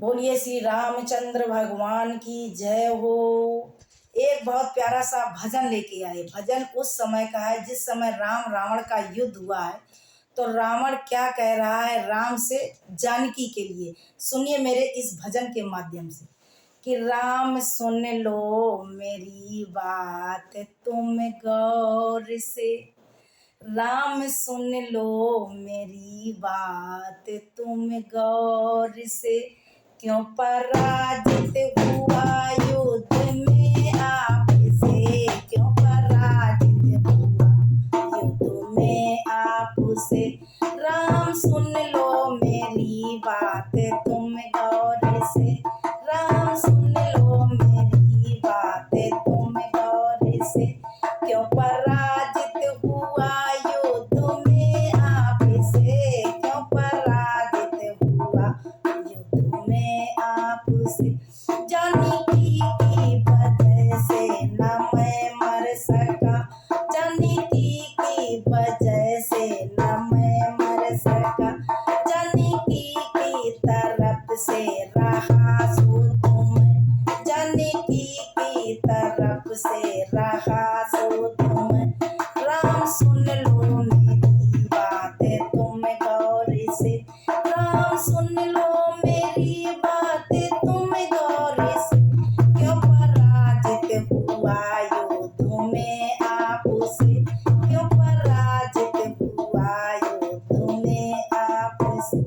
बोलिए श्री रामचंद्र भगवान की जय हो। एक बहुत प्यारा सा भजन लेके आए। भजन उस समय का है जिस समय राम रावण का युद्ध हुआ है। तो रावण क्या कह रहा है राम से जानकी के लिए, सुनिए मेरे इस भजन के माध्यम से कि राम सुन लो मेरी बात तुम गौर से। राम सुन लो मेरी बात तुम गौर से। क्यों पराजित हुआ युद्ध में आपसे। क्यों पराजित हुआ युद्ध में आपसे। राम सुन लो मेरी बात तुम गौर से। राम सुन लो मेरी बात तुम गौर से। क्यों पराजित हुआ युद्ध में आपसे। क्यों पराजित हुआ युद्ध में आपसे। जानकी की वजह से न मैं मर सका। जानकी की वजह से न मैं मर सका। जानकी की तरफ से रहा सो तुम। जानकी की तरफ से रहा सो तुम। राम सुन लो मेरी बात तुम गौर से। राम सुन लो मेरी बात तुम गौर से। क्यों पराजित हुआ युद्ध में आपसे। क्यों पराजित हुआ युद्ध में आपसे।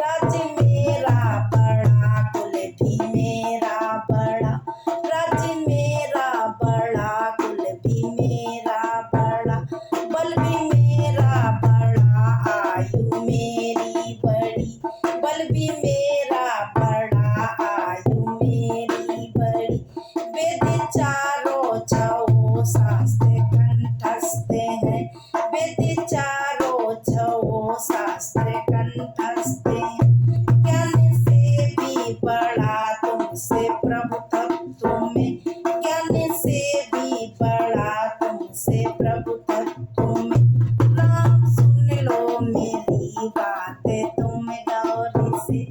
राज्य मेरा बड़ा कुल भी मेरा बड़ा। राज्य मेरा बड़ा कुल भी मेरा बड़ा। बल भी मेरा बड़ा आयु मेरी बड़ी। बल भी मेरा बड़ा आयु मेरी बड़ी। वेद चारों छहो शास्त्र कंठस्थ हैं। वेद चारों छहो शास्त्र कंठस्थ हैं। ज्ञान से भी बड़ा तुमसे प्रभु तत्व में। ज्ञान से भी बड़ा तुमसे प्रभु तत्व में। राम सुन लो मेरी बात तुम गौर से।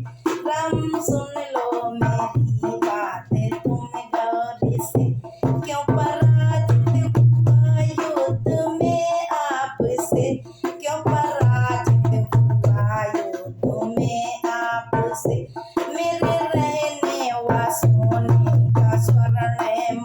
राम सुन लो मेरी बात तुम गौर से। क्यों पराजित हुआ युद्ध में आपसे। क्यों पराजित हुआ युद्ध में आपसे। मेरे रहने वा सोने का स्वर्ण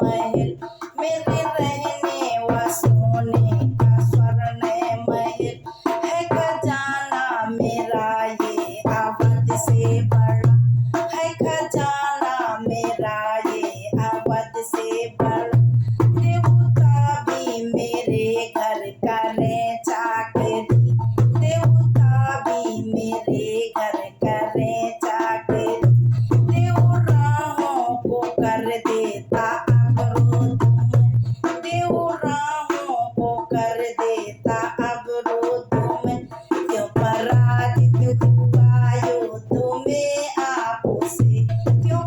महल। मेरे रहने वा सोने का स्वर्ण महल। है खजाना मेरा ये अवध से बड़ा। है खजाना मेरा ये अवध से बड़ा। देवता भी मेरे घर करे चाकरी। देवता भी मेरे घर करे चाकरी। देव राहों को कर देता अवरोध में। देव राहों को कर देता अवरोध में। क्यों पराजित हुआ युद्ध में आपसे। क्यों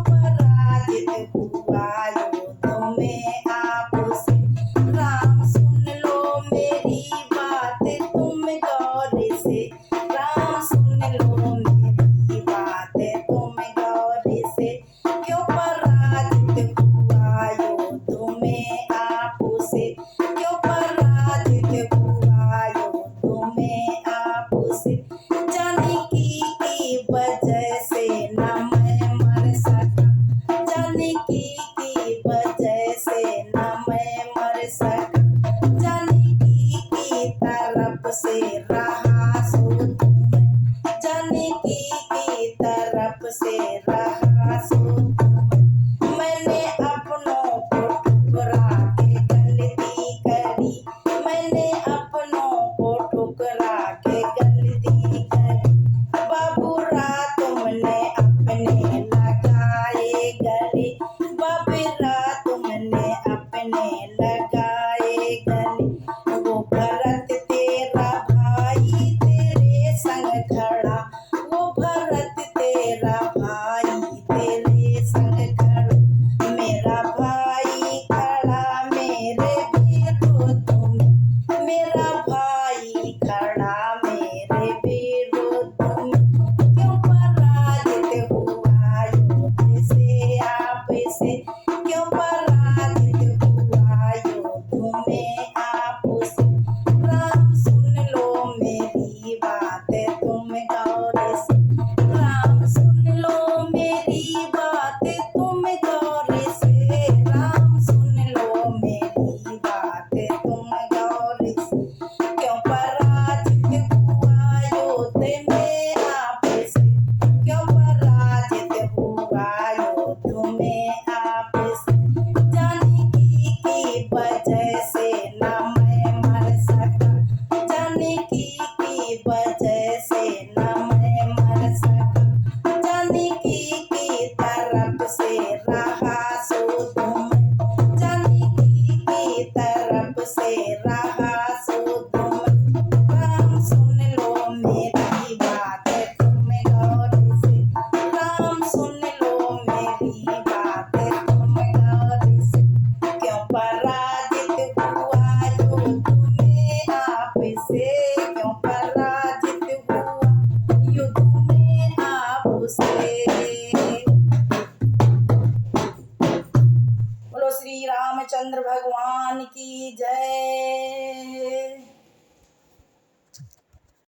बोलो श्री रामचंद्र भगवान की जय।